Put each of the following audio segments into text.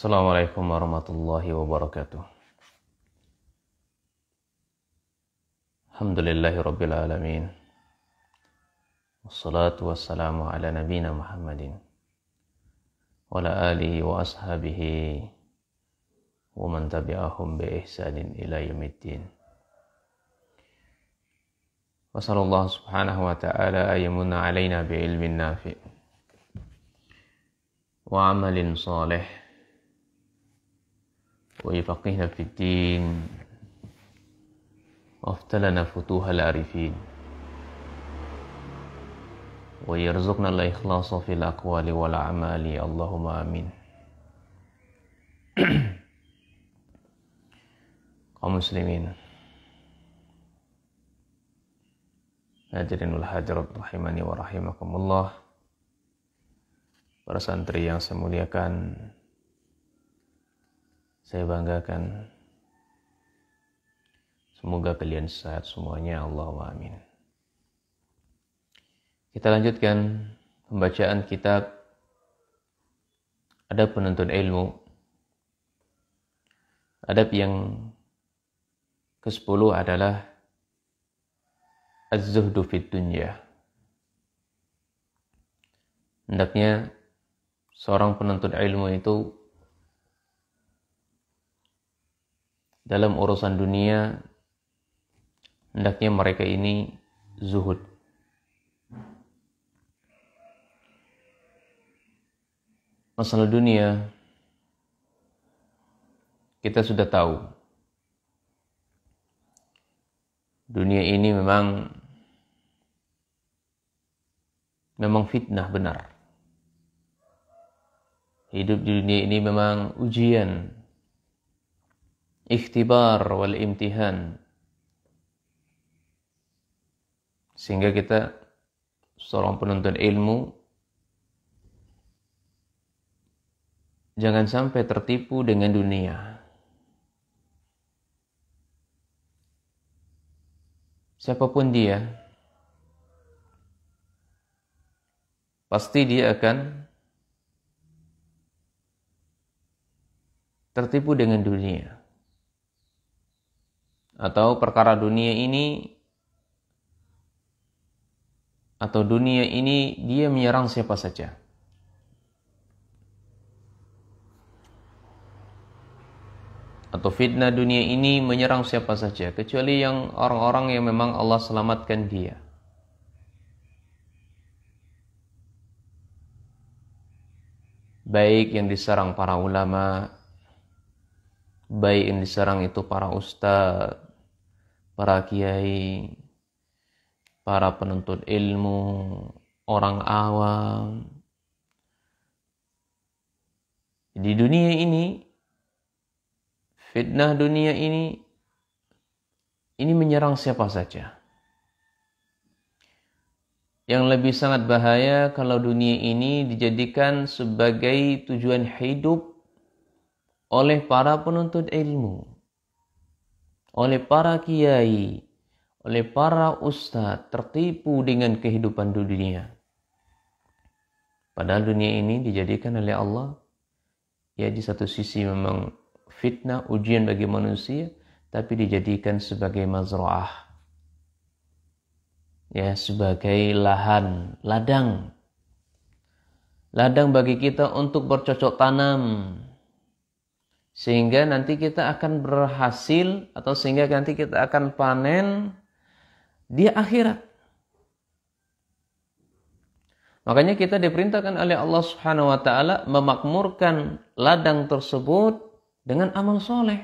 Assalamualaikum warahmatullahi wabarakatuh. Alhamdulillahi rabbil alamin. Wassalatu wassalamu ala nabina Muhammadin wa ala alihi wa ashabihi wa man tabi'ahum bi ihsanin ila yaumiddin. Wa sallallahu subhanahu wa ta'ala ayyamunna alaina bi ilmin nafi' wa amalin salih wa yafaqihna fid din wa aftalana futuhal arifin wa yarzuqna al-ikhlasa fil aqwali wal a'mali Allahumma amin. Kaum muslimin hadirin wal hadirat rahimani wa rahimakumullah, para santri yang saya muliakan, saya banggakan. Semoga kalian sehat semuanya, Allahumma amin. Kita lanjutkan pembacaan kitab Adab Penuntut Ilmu. Adab yang ke-10 adalah Az-Zuhdu fid Dunya. Hendaknya seorang penuntut ilmu itu dalam urusan dunia, hendaknya mereka ini zuhud. Masalah dunia kita sudah tahu. Dunia ini memang fitnah benar. Hidup di dunia ini memang ujian, ikhtibar wal imtihan. Sehingga kita seorang penuntut ilmu jangan sampai tertipu dengan dunia. Siapapun dia, pasti dia akan tertipu dengan dunia. Atau perkara dunia ini, atau dunia ini dia menyerang siapa saja. Atau fitnah dunia ini menyerang siapa saja, kecuali yang orang-orang yang memang Allah selamatkan dia. Baik yang diserang para ulama, baik yang diserang itu para ustadz, para kiai, para penuntut ilmu, orang awam. Di dunia ini, fitnah dunia ini menyerang siapa saja. Yang lebih sangat bahaya kalau dunia ini dijadikan sebagai tujuan hidup oleh para penuntut ilmu, oleh para kiai, oleh para ustadz, tertipu dengan kehidupan dunia. Padahal dunia ini dijadikan oleh Allah, ya di satu sisi memang fitnah, ujian bagi manusia, tapi dijadikan sebagai mazra'ah, ya, sebagai lahan, ladang bagi kita untuk bercocok tanam, sehingga nanti kita akan berhasil, atau sehingga nanti kita akan panen di akhirat. Makanya kita diperintahkan oleh Allah Subhanahu wa taala memakmurkan ladang tersebut dengan amal soleh,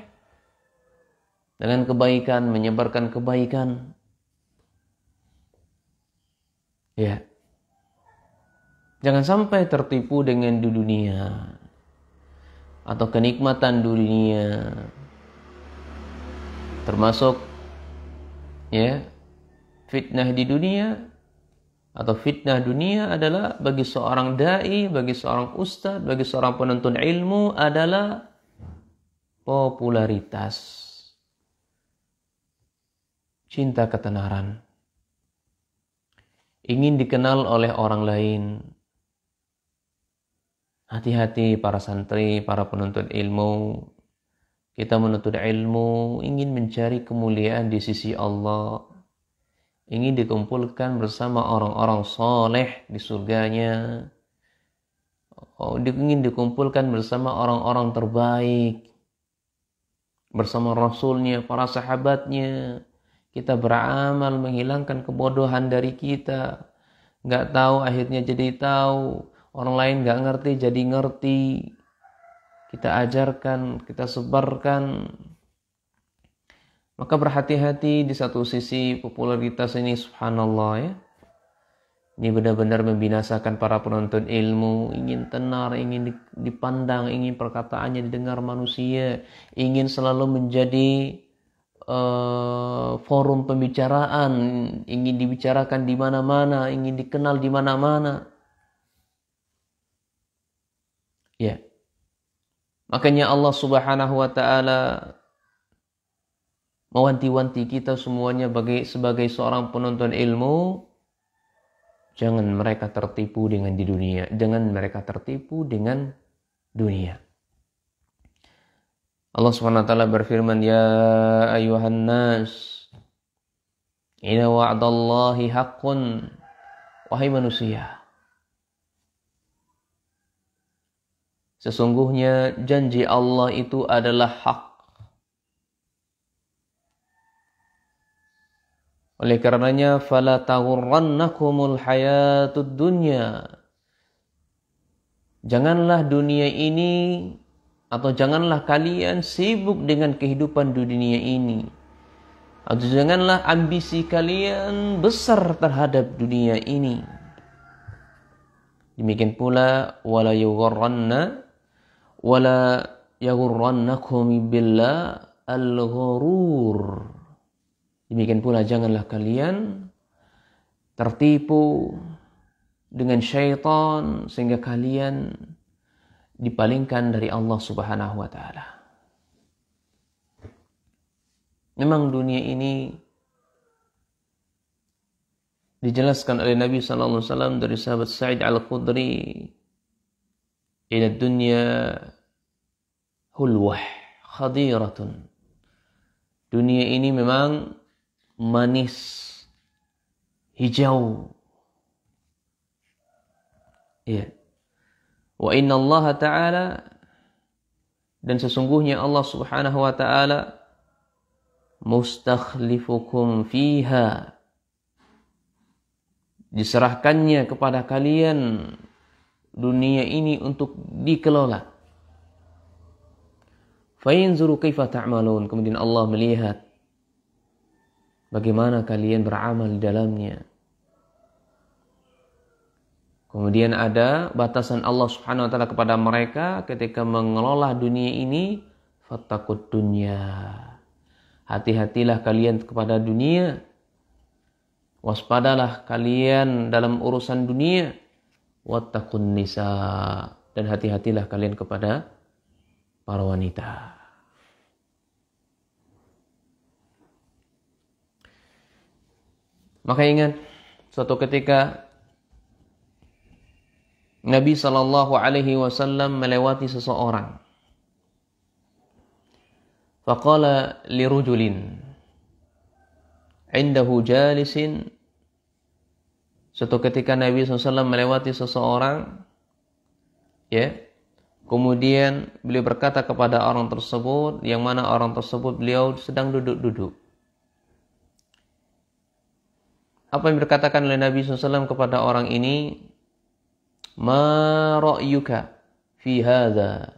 dengan kebaikan, menyebarkan kebaikan. Ya, jangan sampai tertipu dengan dunia atau kenikmatan dunia, termasuk ya fitnah di dunia atau fitnah dunia adalah bagi seorang dai, bagi seorang ustadz, bagi seorang penuntut ilmu adalah popularitas, cinta ketenaran, ingin dikenal oleh orang lain, Hati-hati para santri, para penuntut ilmu. Kita menuntut ilmu, ingin mencari kemuliaan di sisi Allah. Ingin dikumpulkan bersama orang-orang soleh di surganya. Ingin dikumpulkan bersama orang-orang terbaik. Bersama Rasulnya, para sahabatnya. Kita beramal menghilangkan kebodohan dari kita. Nggak tahu akhirnya jadi tahu. Orang lain nggak ngerti jadi ngerti. Kita ajarkan, kita sebarkan. Maka berhati-hati di satu sisi popularitas ini subhanallah ya. Ini benar-benar membinasakan para penuntut ilmu. Ingin tenar, ingin dipandang, ingin perkataannya didengar manusia. Ingin selalu menjadi forum pembicaraan. Ingin dibicarakan di mana-mana, ingin dikenal di mana-mana. Ya. Makanya Allah Subhanahu wa taala mewanti-wanti kita semuanya sebagai seorang penuntut ilmu, jangan mereka tertipu dengan dunia. Allah Subhanahu wa taala berfirman, ya ayuhan nas, inna wa'dallahi haqqun. Wahai manusia, sesungguhnya janji Allah itu adalah hak. Oleh karenanya, fala taghurrannakumul hayatud dunya. Janganlah dunia ini atau janganlah kalian sibuk dengan kehidupan dunia ini. Atau janganlah ambisi kalian besar terhadap dunia ini. Demikian pula wala yaghurrannakum billah al-ghurur. Demikian pula janganlah kalian tertipu dengan syaitan sehingga kalian dipalingkan dari Allah Subhanahu wa taala. Memang dunia ini dijelaskan oleh Nabi sallallahu alaihi wasallam dari sahabat Sa'id Al-Khudri, ila dunya hulwah khadiratun. Dunia ini memang manis, hijau. Ya. Wa inna Allah ta'ala, dan sesungguhnya Allah Subhanahu wa ta'ala mustakhlifukum fiha, diserahkannya kepada kalian dunia ini untuk dikelola. Fa yanzuru kaifa ta'malun, kemudian Allah melihat bagaimana kalian beramal di dalamnya. Kemudian ada batasan Allah Subhanahu wa taala kepada mereka ketika mengelola dunia ini, fattaqud dunya. Hati-hatilah kalian kepada dunia. Waspadalah kalian dalam urusan dunia. Wattaqun nisa, dan hati-hatilah kalian kepada para wanita. Maka ingat, suatu ketika Nabi sallallahu alaihi wasallam melewati seseorang. Faqala lirujulin indahu jalisin. Suatu ketika Nabi SAW melewati seseorang, ya. Kemudian beliau berkata kepada orang tersebut, yang mana orang tersebut beliau sedang duduk-duduk. Apa yang dikatakan oleh Nabi SAW kepada orang ini? Ma ra'yuka fi hadha?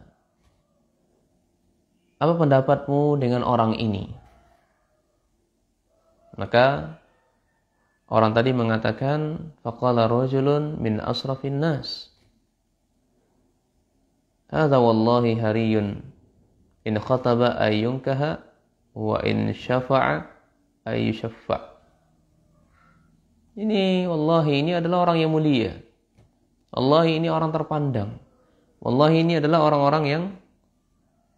Apa pendapatmu dengan orang ini? Maka orang tadi mengatakan, faqala rajulun min asrafin nas. Hadha wallahi hariyun in khataba ay yunkaha wa in syafa'a ay yushaffa'. Ini wallahi ini adalah orang yang mulia. Wallahi ini orang terpandang. Wallahi ini adalah orang-orang yang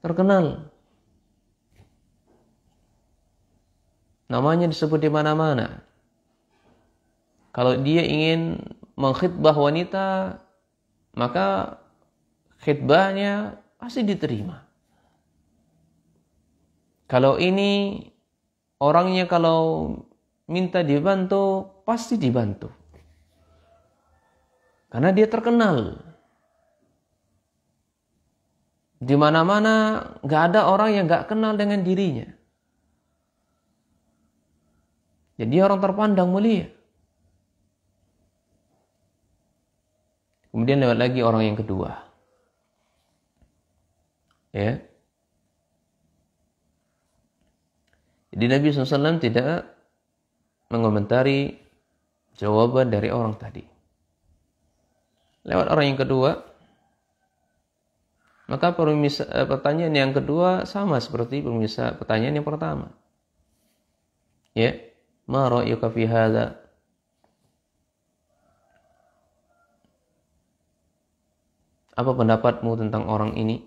terkenal. Namanya disebut di mana-mana. Kalau dia ingin mengkhitbah wanita, maka khitbahnya pasti diterima. Kalau ini orangnya kalau minta dibantu, pasti dibantu. Karena dia terkenal. Di mana-mana nggak ada orang yang nggak kenal dengan dirinya. Jadi orang terpandang mulia. Kemudian lewat lagi orang yang kedua. Ya. Jadi Nabi SAW tidak mengomentari jawaban dari orang tadi. Lewat orang yang kedua, maka pertanyaan yang kedua sama seperti pertanyaan yang pertama. Ya, ma ra'yuka fi hadza? Apa pendapatmu tentang orang ini?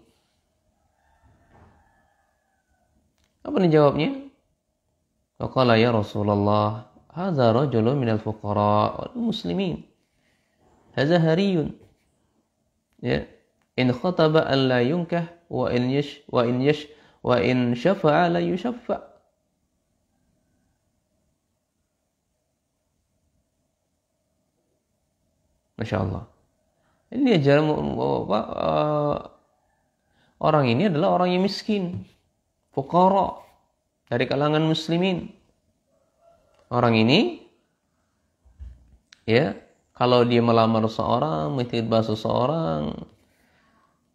Apa dijawabnya? Faqala ya Rasulullah, hadza rajulun minal fuqara wal muslimin. Hadza hariyun. Ya, in khataba an la yunkah wa in syafa'a la yushaffa'. Masya Allah. Ini ajaran orang ini adalah orang yang miskin, fuqara, dari kalangan muslimin. Orang ini, ya, kalau dia melamar seseorang, menghitbah seseorang,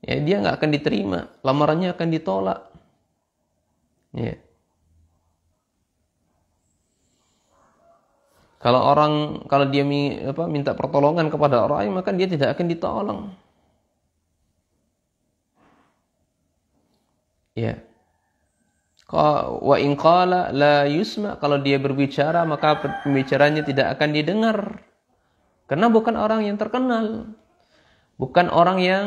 ya dia nggak akan diterima, lamarannya akan ditolak. Ya. Kalau dia minta pertolongan kepada orang lain, maka dia tidak akan ditolong. Ya. Wa in qala la yusma, kalau dia berbicara maka pembicaranya tidak akan didengar. Karena bukan orang yang terkenal. Bukan orang yang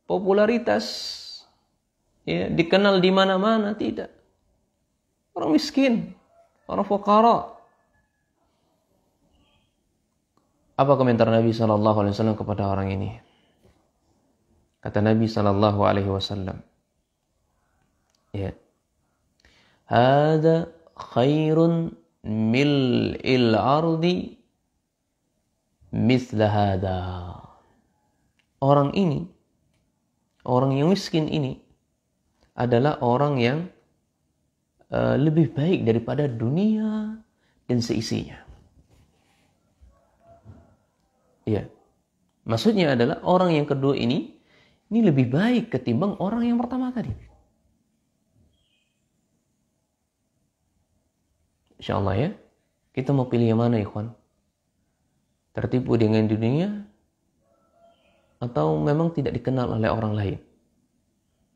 popularitas. Ya, dikenal di mana-mana, tidak. Orang miskin, orang fuqara. Apa komentar Nabi SAW kepada orang ini? Kata Nabi SAW, ya, hada khairun mil'il ardi mithla hada. Orang ini, orang yang miskin ini adalah orang yang lebih baik daripada dunia dan seisinya. Ya, maksudnya adalah orang yang kedua ini lebih baik ketimbang orang yang pertama tadi. Insyaallah ya, kita mau pilih yang mana, ikhwan? Tertipu dengan dunia atau memang tidak dikenal oleh orang lain?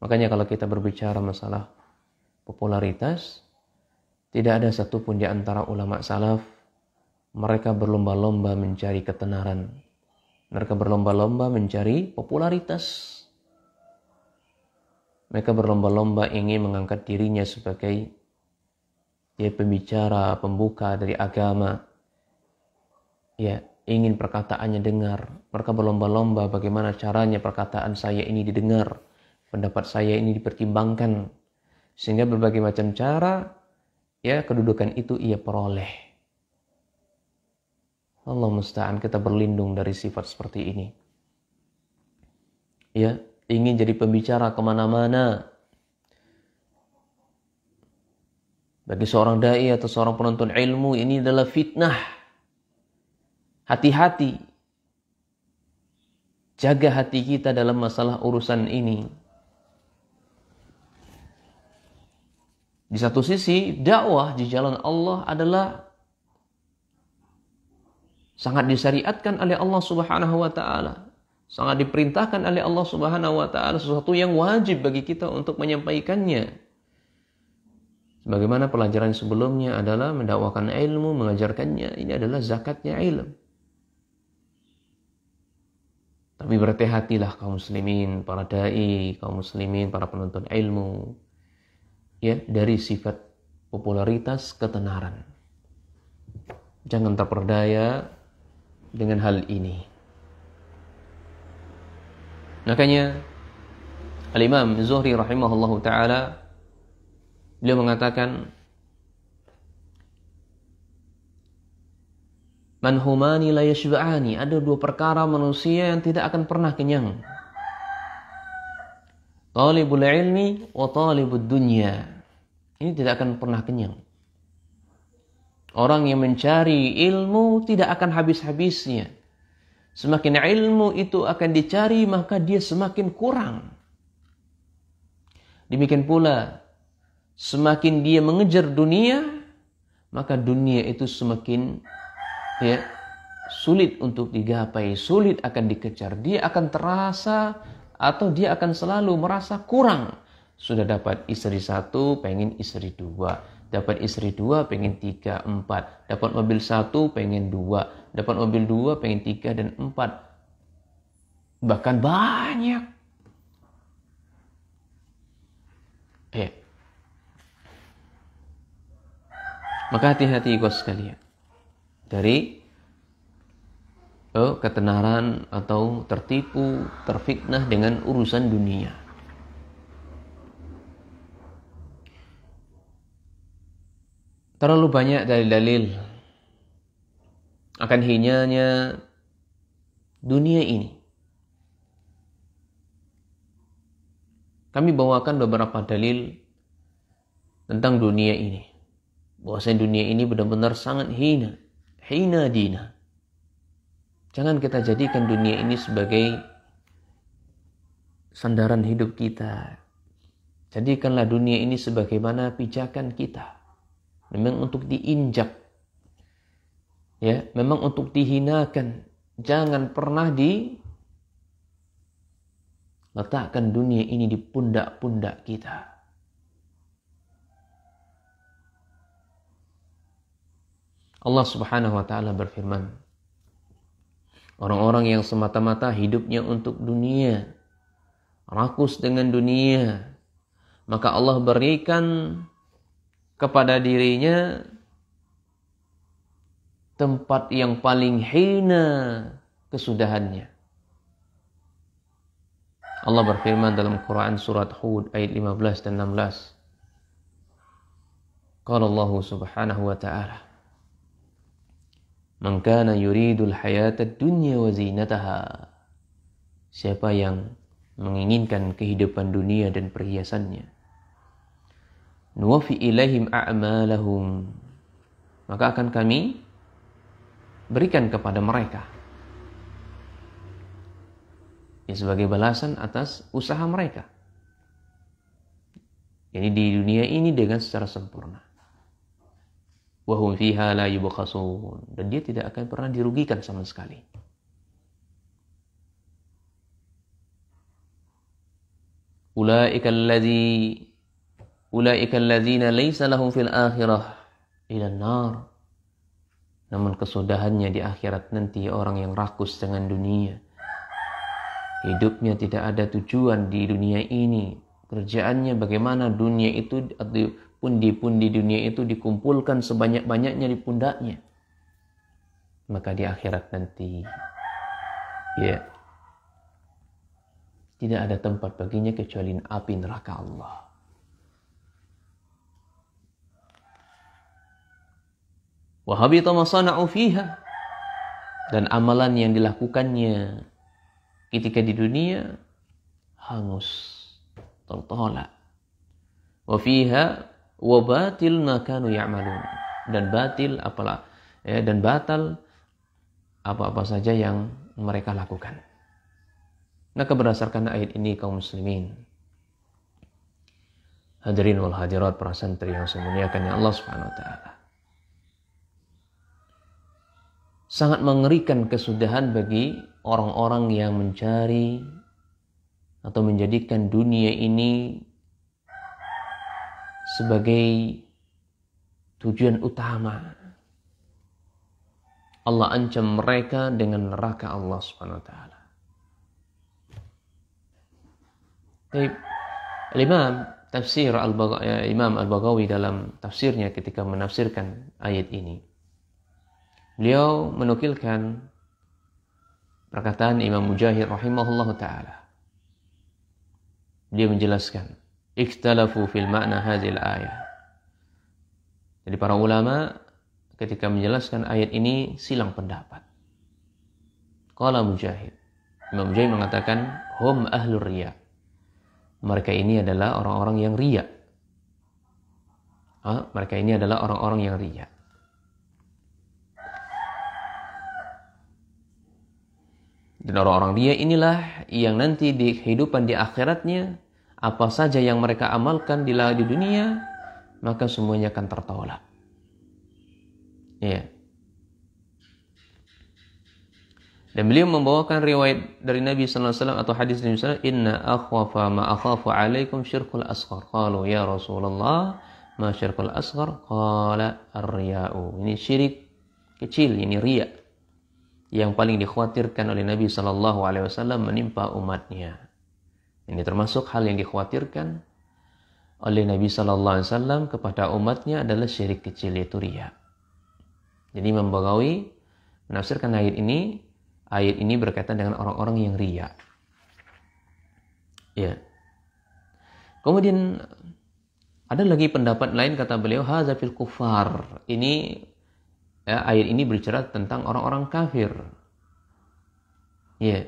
Makanya kalau kita berbicara masalah popularitas, tidak ada satupun di antara ulama salaf mereka berlomba-lomba mencari ketenaran. Mereka berlomba-lomba mencari popularitas. Mereka berlomba-lomba ingin mengangkat dirinya sebagai pembicara, pembuka dari agama. Ya, ingin perkataannya dengar. Mereka berlomba-lomba bagaimana caranya perkataan saya ini didengar, pendapat saya ini dipertimbangkan, sehingga berbagai macam cara ya kedudukan itu ia peroleh. Allah musta'an, kita berlindung dari sifat seperti ini. Ya, ingin jadi pembicara kemana-mana. Bagi seorang da'i atau seorang penuntut ilmu, ini adalah fitnah. Hati-hati. Jaga hati kita dalam masalah urusan ini. Di satu sisi, dakwah di jalan Allah adalah sangat disyariatkan oleh Allah Subhanahu wa taala. Sangat diperintahkan oleh Allah Subhanahu wa taala, sesuatu yang wajib bagi kita untuk menyampaikannya. Sebagaimana pelajaran sebelumnya adalah mendakwakan ilmu, mengajarkannya. Ini adalah zakatnya ilmu. Tapi berhati-hatilah kaum muslimin, para dai, kaum muslimin, para penuntut ilmu, ya, dari sifat popularitas ketenaran. Jangan terperdaya dengan hal ini. Makanya Al-Imam Zuhri rahimahullahu ta'ala, beliau mengatakan, Man humani la yashba'ani, ada dua perkara manusia yang tidak akan pernah kenyang. Talibul ilmi wa talibud dunya. Ini tidak akan pernah kenyang. Orang yang mencari ilmu tidak akan habis-habisnya. Semakin ilmu itu akan dicari, maka dia semakin kurang. Demikian pula, semakin dia mengejar dunia, maka dunia itu semakin sulit untuk digapai, sulit akan dikejar. Dia akan terasa atau dia akan selalu merasa kurang. Sudah dapat istri satu, pengen istri dua. Dapat istri dua, pengen tiga, empat. Dapat mobil satu, pengen dua. Dapat mobil dua, pengen tiga dan empat. Bahkan banyak. Maka hati-hati guys sekalian dari ketenaran atau tertipu, terfitnah dengan urusan dunia. Terlalu banyak dalil-dalil akan hinanya dunia ini. Kami bawakan beberapa dalil tentang dunia ini. Bahwasanya dunia ini benar-benar sangat hina. Hina dina. Jangan kita jadikan dunia ini sebagai sandaran hidup kita. Jadikanlah dunia ini sebagaimana pijakan kita. Memang untuk diinjak. Ya, memang untuk dihinakan. Jangan pernah diletakkan dunia ini di pundak-pundak kita. Allah Subhanahu wa ta'ala berfirman, orang-orang yang semata-mata hidupnya untuk dunia, rakus dengan dunia, maka Allah berikan kepada dirinya tempat yang paling hina kesudahannya. Allah berfirman dalam Quran surat Hud ayat 15 dan 16. Qala Allah Subhanahu wa ta'ala, Man kana yuridul hayatad dunya wa zinataha. Siapa yang menginginkan kehidupan dunia dan perhiasannya, nuwafi ilaihim a'malahum, maka akan kami berikan kepada mereka sebagai balasan atas usaha mereka. Jadi di dunia ini dengan secara sempurna. Wahum fiha la yubkhasun, dan dia tidak akan pernah dirugikan sama sekali. Ulaika alladzina laysa lahum fil akhirah ila nar. Namun kesudahannya di akhirat nanti orang yang rakus dengan dunia. Hidupnya tidak ada tujuan di dunia ini. Kerjaannya bagaimana dunia itu, pundi-pundi dunia itu dikumpulkan sebanyak-banyaknya di pundaknya. Maka di akhirat nanti tidak ada tempat baginya kecuali api neraka Allah. Wa habita ma sana'u fiha, dan amalan yang dilakukannya ketika di dunia hangus, tertolak. Wa fiha wa batil ma kanu ya'malun, dan batil dan batal apa-apa saja yang mereka lakukan. Maka berdasarkan ayat ini kaum muslimin, hadirin wal hadirat para santri yang saya muliakan Allah Subhanahu wa taala, sangat mengerikan kesudahan bagi orang-orang yang mencari atau menjadikan dunia ini sebagai tujuan utama. Allah ancam mereka dengan neraka Allah Subhanahu wa taala. Imam Al-Baghawi dalam tafsirnya ketika menafsirkan ayat ini, beliau menukilkan perkataan Imam Mujahid rahimahullah ta'ala. dia menjelaskan, ikhtalafu fil makna hadhil ayah. Jadi para ulama ketika menjelaskan ayat ini silang pendapat. Qala Mujahid. Imam Mujahid mengatakan, hum ahlur riya. Mereka ini adalah orang-orang yang riya. Mereka ini adalah orang-orang yang riya. Dan orang-orang riya inilah yang nanti di kehidupan di akhiratnya, apa saja yang mereka amalkan di dunia, maka semuanya akan tertolak. Ya. Dan beliau membawakan riwayat dari Nabi sallallahu alaihi wasallam atau hadis Nabi sallallahu alaihi wasallam, inna akhwafa ma akhafu alaikum syirkul asghar. Qalu ya Rasulullah, ma syirkul asghar? Qala ar-riya'u. Ini syirik kecil, ini riya, yang paling dikhawatirkan oleh Nabi sallallahu alaihi wasallam menimpa umatnya. Ini termasuk hal yang dikhawatirkan oleh Nabi sallallahu alaihi wasallam kepada umatnya adalah syirik kecil, yaitu riya. Jadi Imam Baghawi menafsirkan ayat ini berkaitan dengan orang-orang yang riya. Ya. Kemudian ada lagi pendapat lain, kata beliau, hadza fil kuffar. Ini ayat ini berbicara tentang orang-orang kafir. Ya.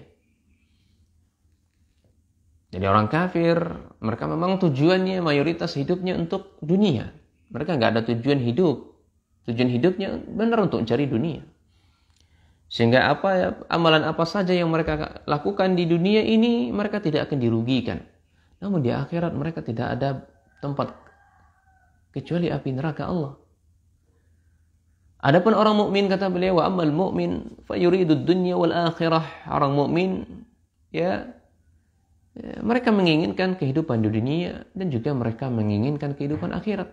Jadi orang kafir, mereka memang tujuannya, mayoritas hidupnya untuk dunia. Mereka nggak ada tujuan hidup. Tujuan hidupnya benar untuk mencari dunia. Sehingga amalan apa saja yang mereka lakukan di dunia ini, mereka tidak akan dirugikan. Namun di akhirat mereka tidak ada tempat kecuali api neraka Allah. Adapun orang mukmin, kata beliau, wa ammal mu'min fa yuridud dunya wal akhirah. Orang mukmin mereka menginginkan kehidupan di dunia dan juga mereka menginginkan kehidupan akhirat.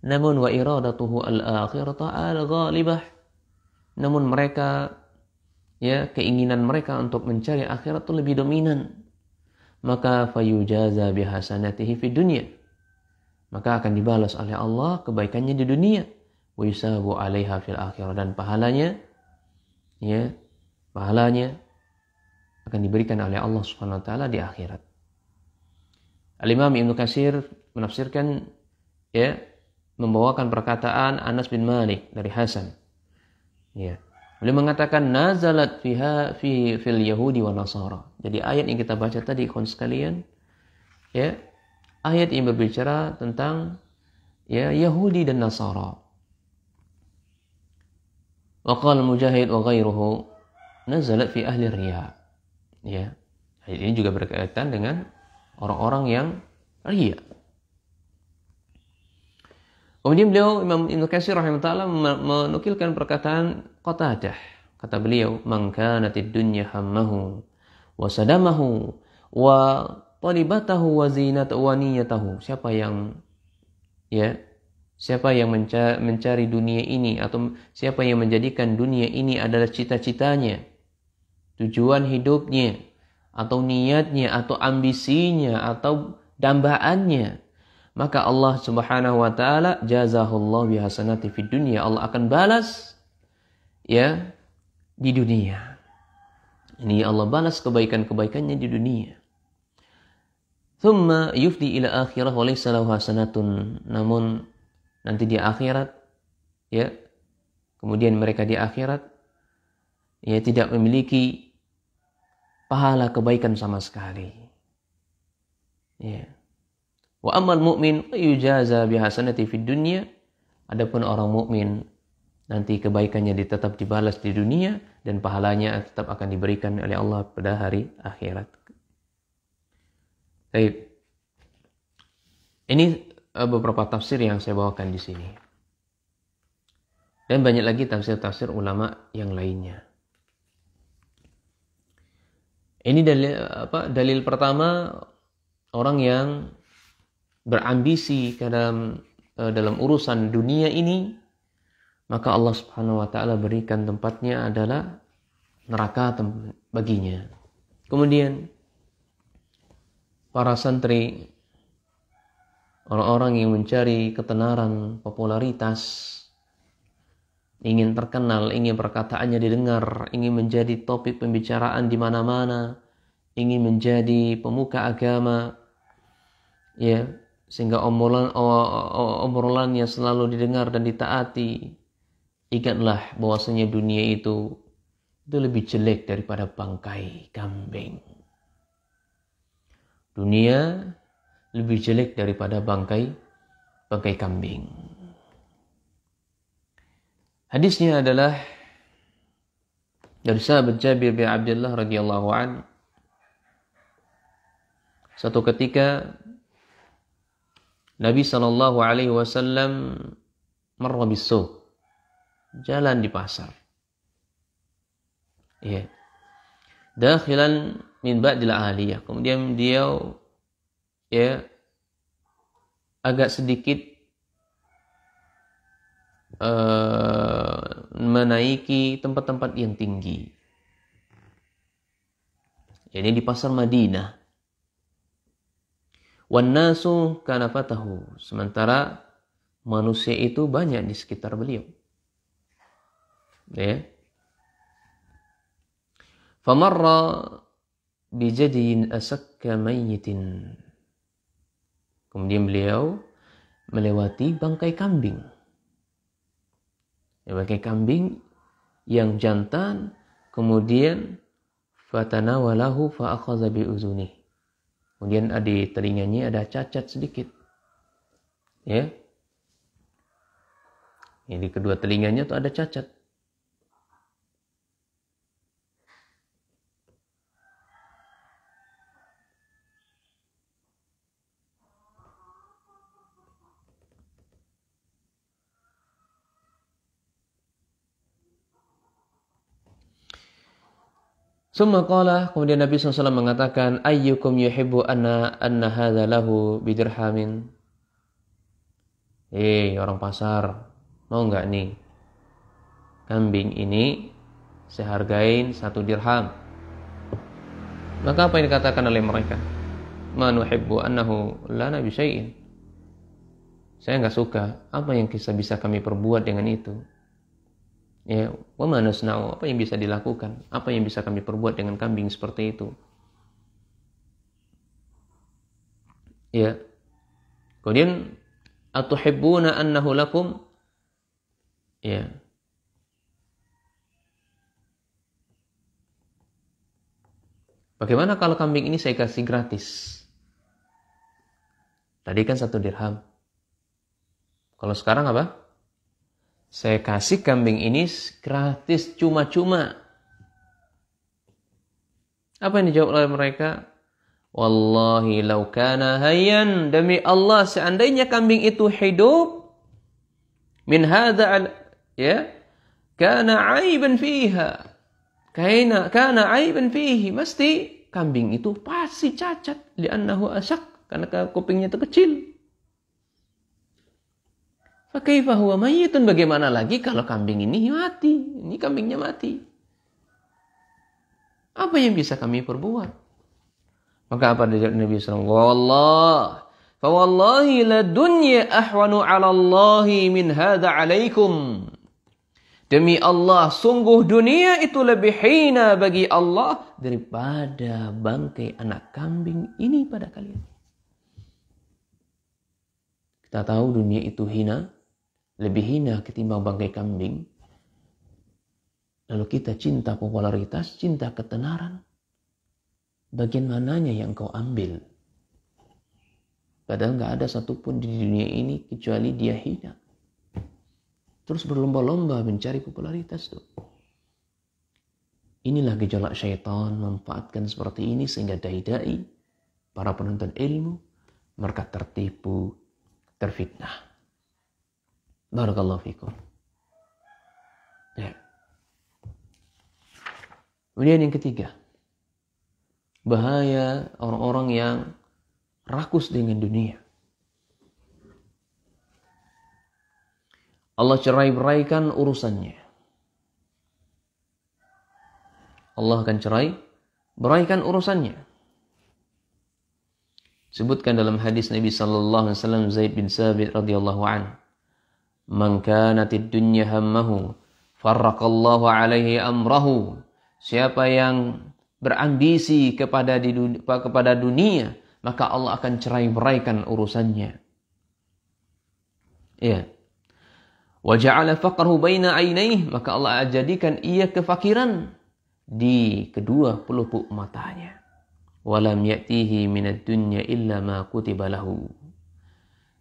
Namun wa iradatuhu al-akhirata al-ghalibah. Namun mereka keinginan mereka untuk mencari akhirat itu lebih dominan. Maka fayujaza bihasanatihi fid dunya. Maka akan dibalas oleh Allah kebaikannya di dunia. Wa yusabu 'alaiha fil akhirah, dan pahalanya akan diberikan oleh Allah Subhanahu wa taala di akhirat. Al-Imam Ibnu Katsir menafsirkan membawakan perkataan Anas bin Malik dari Hasan. Ya. Beliau mengatakan nazalat fil Yahudi wa Nasara. Jadi ayat yang kita baca tadi, kawan sekalian, ayat yang berbicara tentang Yahudi dan Nasara. Wa qala Mujahid wa ghairuhu nazalat fi ahli riya. Ya. Ayat ini juga berkaitan dengan orang-orang yang riya. Kemudian beliau, Imam Ibnu Katsir rahimahullah menukilkan perkataan Qatadah. Kata beliau, man kanatid dunya hammahu wa sadamahu wa talibatahu wa zinatahu wa niyatahu. Siapa yang mencari dunia ini, atau siapa yang menjadikan dunia ini adalah cita-citanya, tujuan hidupnya, atau niatnya, atau ambisinya, atau dambaannya, maka Allah Subhanahu wa taala jazahullahu bihasanati fid dunya. Allah akan balas di dunia. Ini Allah balas kebaikan-kebaikannya di dunia. Thumma yufdi ila akhirah wa laysa lahu hasanatun. Namun nanti di akhirat kemudian mereka di akhirat tidak memiliki pahala kebaikan sama sekali. Wa ammal mu'min yujaza bihasanati fid dunya. Adapun orang mukmin nanti kebaikannya tetap dibalas di dunia dan pahalanya tetap akan diberikan oleh Allah pada hari akhirat. Baik. Ini beberapa tafsir yang saya bawakan di sini. Dan banyak lagi tafsir-tafsir ulama yang lainnya. Ini dalil pertama, orang yang berambisi dalam urusan dunia ini, maka Allah Subhanahu wa taala berikan tempatnya adalah neraka baginya. Kemudian para santri, orang-orang yang mencari ketenaran, popularitas, ingin terkenal, ingin perkataannya didengar, ingin menjadi topik pembicaraan di mana-mana, ingin menjadi pemuka agama, ya, sehingga obrolan yang selalu didengar dan ditaati, ingatlah bahwasanya dunia itu lebih jelek daripada bangkai kambing. Dunia lebih jelek daripada bangkai kambing. Hadisnya adalah dari sahabat Jabir bin Abdullah radhiyallahu an. Suatu ketika Nabi sallallahu alaihi wasallam marra bis-suq, jalan di pasar. Ya. Dakhilan min ba'dil aliyah. Kemudian dia agak sedikit menaiki tempat-tempat yang tinggi. Ini di pasar Madinah. Wan nasu kanafatahu. Sementara manusia itu banyak di sekitar beliau. Ya. Famarra bijadin asakka mayyitin. Kemudian beliau melewati bangkai kambing. Bangkai kambing yang jantan, kemudian fatanawalahu fa akhadha bi uzuni. Kemudian di telinganya ada cacat sedikit. Ya. Di kedua telinganya tuh ada cacat. Summa qala, kemudian Nabi SAW mengatakan, ayyukum yuhibbu anna hadha lahu bidirhamin. Orang pasar, mau enggak nih kambing ini saya hargain 1 dirham? Maka apa yang dikatakan oleh mereka? Ma nuhibbu annahu lana bi syai'in. Saya enggak suka, apa yang bisa kami perbuat dengan itu? Ya, wa ma nasna'u, apa yang bisa dilakukan? Apa yang bisa kami perbuat dengan kambing seperti itu? Ya. Kemudian atuhibbuna annahu lakum? Ya. Bagaimana kalau kambing ini saya kasih gratis? Tadi kan 1 dirham. Kalau sekarang apa? Saya kasih kambing ini gratis, cuma-cuma. Apa yang dijawab oleh mereka? Wallahi law kana hayyan, demi Allah seandainya kambing itu hidup, min hadza ya, kana aiban fiha. Kana aiban fihi, mesti kambing itu pasti cacat, li'annahu asyak, karena kupingnya itu kecil. Fakaifa huwa mayyitun, bagaimana lagi kalau kambing ini mati? Ini kambingnya mati. Apa yang bisa kami perbuat? Maka apa dijawab Nabi SAW? Wallah, fa wallahi la dunya ahwanu 'ala Allahi min hadza 'alaikum. Demi Allah, sungguh dunia itu lebih hina bagi Allah daripada bangkai anak kambing ini pada kalian. Kita tahu dunia itu hina, lebih hina ketimbang bangkai kambing. Lalu kita cinta popularitas, cinta ketenaran. Bagian mananya yang kau ambil? Padahal nggak ada satupun di dunia ini kecuali dia hina. Terus berlomba-lomba mencari popularitas tuh. Inilah gejolak syaitan, memanfaatkan seperti ini sehingga dai-dai, para penuntut ilmu, mereka tertipu, terfitnah. Barakallahu fikum. Ya. Kemudian yang ketiga, bahaya orang-orang yang rakus dengan dunia. Allah cerai-beraikan urusannya. Allah akan cerai-beraikan urusannya. Sebutkan dalam hadis Nabi sallallahu alaihi wasallam, Zaid bin Sabit radhiyallahu anhu, "Man kanatid dunya hammahu, farraqallahu alaihi amrahu." Siapa yang berambisi kepada dunia, maka Allah akan cerai-beraikan urusannya. Ya. Wa ja'ala faqrahu baina 'ainaihi, maka Allah jadikan ia kefakiran di kedua pelupuk matanya. Walam ya'tihi minad dunya illa ma kutiba lahu.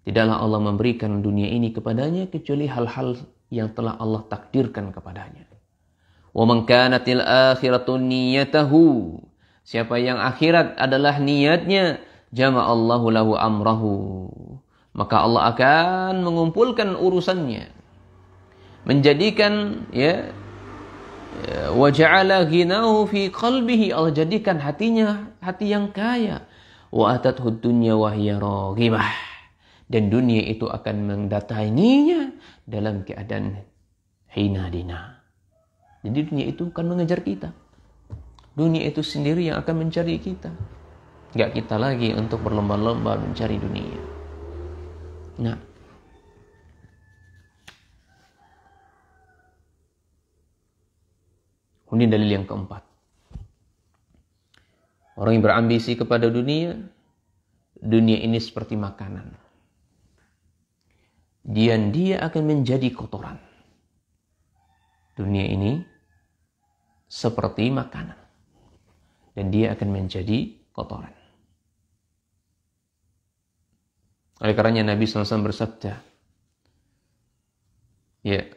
Tidaklah Allah memberikan dunia ini kepadanya kecuali hal-hal yang telah Allah takdirkan kepadanya. Wa man kanatil akhiratu niyyatahu, siapa yang akhirat adalah niatnya, jama'allahu lahu amrahu, maka Allah akan mengumpulkan urusannya, menjadikan wa ja'ala ghinahu fi qalbihi, Allah jadikan hatinya hati yang kaya. Wa atathu dunya wa hiya raghibah, dan dunia itu akan mendatanginya dalam keadaan hina dina. Jadi dunia itu akan mengejar kita. Dunia itu sendiri yang akan mencari kita. Enggak kita lagi untuk berlomba-lomba mencari dunia. Nah, ini dalil yang keempat. Orang yang berambisi kepada dunia, dunia ini seperti makanan. Dia akan menjadi kotoran. Dunia ini seperti makanan, dan dia akan menjadi kotoran. Oleh karenanya Nabi SAW bersabda,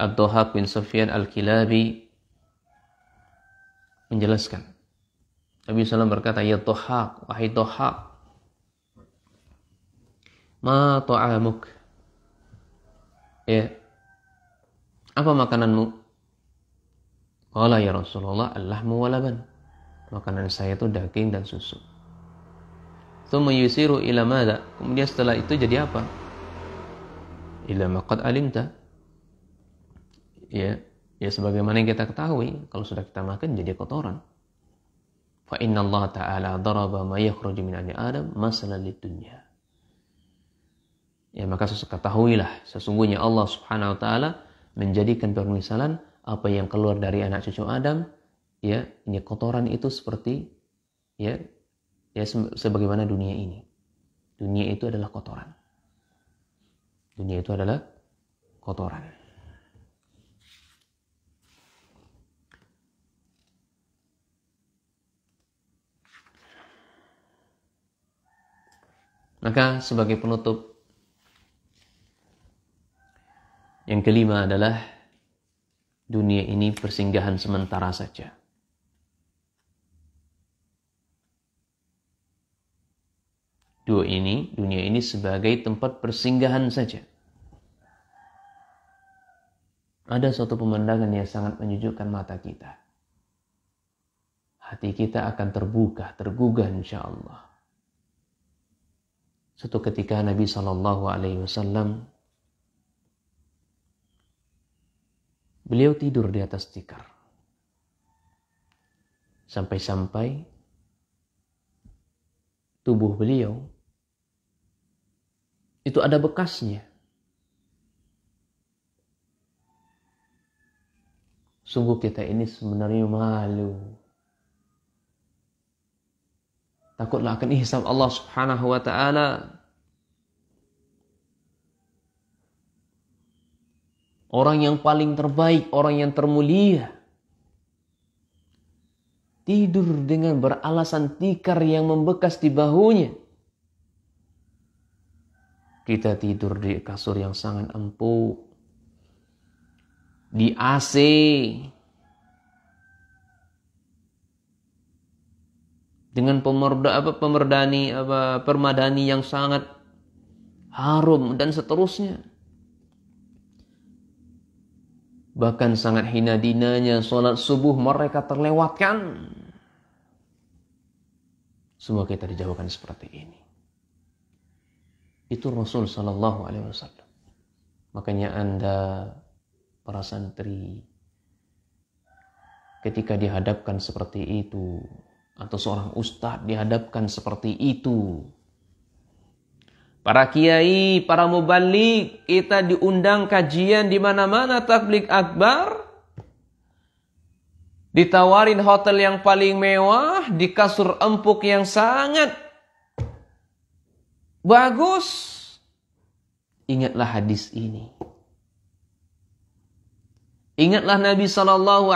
Ad-Dhahhak bin Sufyan Al-Kilabi menjelaskan, Nabi SAW berkata, ya Dhahhak, wahai Dhahhak, ma ta'amuk, apa makananmu? Qala ya Rasulullah, al-lahmu wa laban, makanan saya itu daging dan susu. Tsumma yusiru ila madza, kemudian setelah itu jadi apa? Ila ma qad alimta, ya sebagaimana yang kita ketahui, kalau sudah kita makan jadi kotoran. Fa inna Allah ta'ala daraba ma yakhruju min ibni Adam masalan lid-dunya. Ya, maka ketahuilah sesungguhnya Allah Subhanahu wa taala menjadikan permisalan apa yang keluar dari anak cucu Adam, ini kotoran itu seperti sebagaimana dunia ini. Dunia itu adalah kotoran. Dunia itu adalah kotoran. Maka sebagai penutup, yang kelima adalah dunia ini persinggahan sementara saja. Dunia ini sebagai tempat persinggahan saja. Ada suatu pemandangan yang sangat menyejukkan mata kita. Hati kita akan tergugah insyaAllah. Suatu ketika Nabi SAW beliau tidur di atas tikar. Sampai-sampai tubuh beliau itu ada bekasnya. Sungguh kita ini sebenarnya malu. Takutlah akan hisab Allah Subhanahu wa ta'ala. Orang yang paling terbaik, orang yang termulia, tidur dengan beralasan tikar yang membekas di bahunya. Kita tidur di kasur yang sangat empuk, di AC, dengan permadani yang sangat harum dan seterusnya. Bahkan sangat hina dinanya sholat subuh mereka terlewatkan. Semua kita dijauhkan seperti ini. Itu Rasul Sallallahu Alaihi Wasallam. Makanya Anda, para santri, ketika dihadapkan seperti itu, atau seorang ustadz dihadapkan seperti itu, para kiai, para mubalik, kita diundang kajian di mana-mana, tabligh akbar, ditawarin hotel yang paling mewah, di kasur empuk yang sangat bagus. Ingatlah hadis ini. Ingatlah Nabi SAW.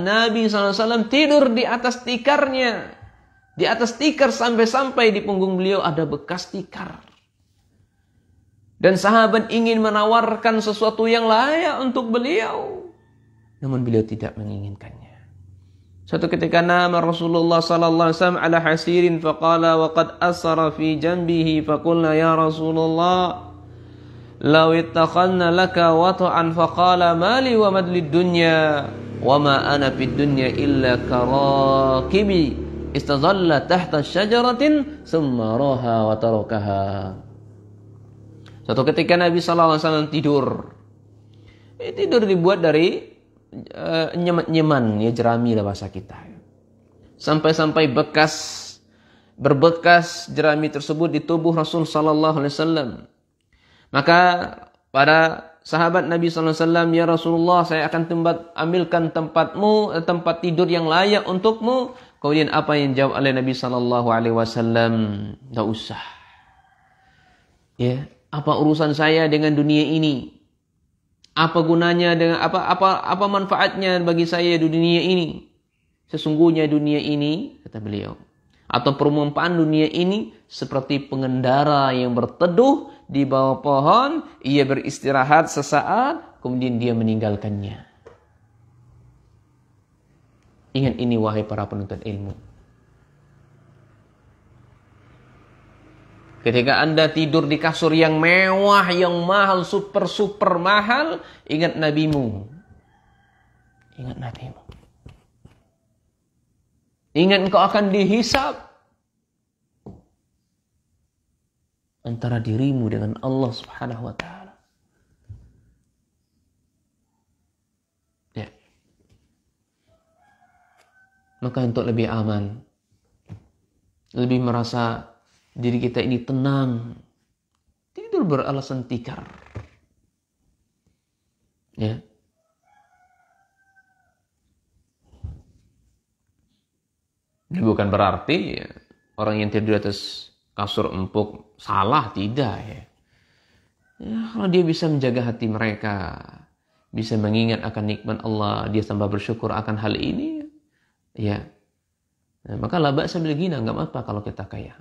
Nabi SAW tidur di atas tikarnya. Di atas tikar sampai-sampai di punggung beliau ada bekas tikar. Dan sahabat ingin menawarkan sesuatu yang layak untuk beliau. Namun beliau tidak menginginkannya. Suatu ketika nama Rasulullah SAW ala hasirin faqala wa qad asara fi jambihi faqulna ya Rasulullah law ittakhadna laka wata'an faqala mali wa madlid dunya wa ma ana fid dunya illa karakibi istadalla tahta syajaratin thumma raha wa tarakaha. Suatu ketika Nabi SAW tidur. Tidur dibuat dari nyeman, ya jerami lah bahasa kita. Sampai-sampai berbekas jerami tersebut di tubuh Rasul sallallahu alaihi wasallam. Maka para sahabat Nabi SAW, ya Rasulullah, saya akan ambilkan tempatmu, tempat tidur yang layak untukmu. Kemudian apa yang jawab oleh Nabi SAW? Tidak usah. Ya, apa urusan saya dengan dunia ini? Apa gunanya dengan apa manfaatnya bagi saya di dunia ini? Sesungguhnya dunia ini, kata beliau, atau perumpamaan dunia ini seperti pengendara yang berteduh di bawah pohon, ia beristirahat sesaat, kemudian dia meninggalkannya. Ingat ini wahai para penuntut ilmu. Ketika Anda tidur di kasur yang mewah, yang mahal, super mahal, ingat nabimu. Ingat nabimu. Ingat engkau akan dihisab antara dirimu dengan Allah Subhanahu wa taala. Ya. Maka untuk lebih aman, lebih merasa diri kita ini tenang, tidur beralasan tikar. Ya. Ini bukan berarti ya, orang yang tidur di atas kasur empuk salah, tidak ya. Ya, kalau dia bisa menjaga hati mereka, bisa mengingat akan nikmat Allah, dia tambah bersyukur akan hal ini, ya. Nah, maka la ba'sa bil ghina, enggak apa-apa kalau kita kaya.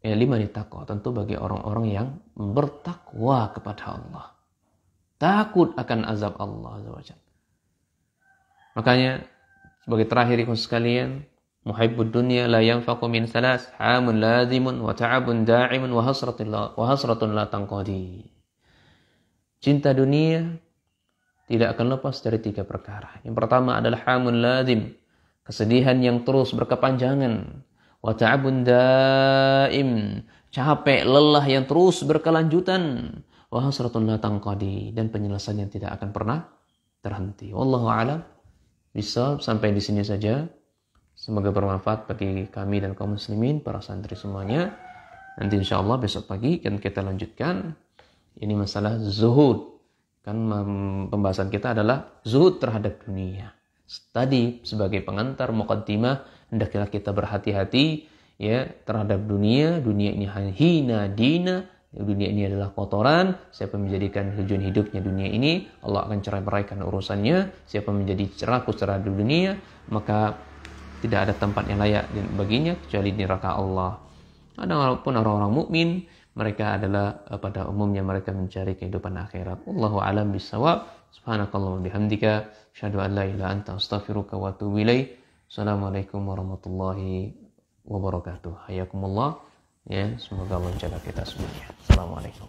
Ya, liman ittaqa, tentu bagi orang-orang yang bertakwa kepada Allah. Takut akan azab Allah Azza wa Jalla. Makanya sebagai terakhir ikhwan sekalian, muhibbud dunya la yanfaqu min salas, hamun lazimun wa ta'abun da'imun wa hasratun la tanqadi. Cinta dunia tidak akan lepas dari 3 perkara. Yang pertama adalah hamun lazim, kesedihan yang terus berkepanjangan. Wa ta'abun da'im, capek, lelah yang terus berkelanjutan. Wa hasratun la tanqadi, dan penyelesaian yang tidak akan pernah terhenti. Wallahu a'lam. Bisa sampai di sini saja. Semoga bermanfaat bagi kami dan kaum muslimin, para santri semuanya. Nanti insya Allah besok pagi kan kita lanjutkan. Ini masalah zuhud. Kan pembahasan kita adalah zuhud terhadap dunia. Tadi sebagai pengantar muqaddimah, hendaklah kita berhati-hati ya terhadap dunia. Dunia ini hina dina. Dunia ini adalah kotoran. Siapa menjadikan tujuan hidupnya dunia ini, Allah akan cerai-beraikan urusannya. Siapa menjadi rakus terhadap dunia, maka tidak ada tempat yang layak baginya kecuali di neraka Allah. Walaupun orang-orang mukmin, mereka adalah pada umumnya mereka mencari kehidupan akhirat. Wallahu a'lam bishawab. Subhanakallahumma bihamdika, asyhadu an la ilaha illa anta, astaghfiruka wa atubu ilaik. Assalamualaikum warahmatullahi wabarakatuh. Hayakumullah. Ya, semoga Allah menjaga kita semuanya. Assalamualaikum.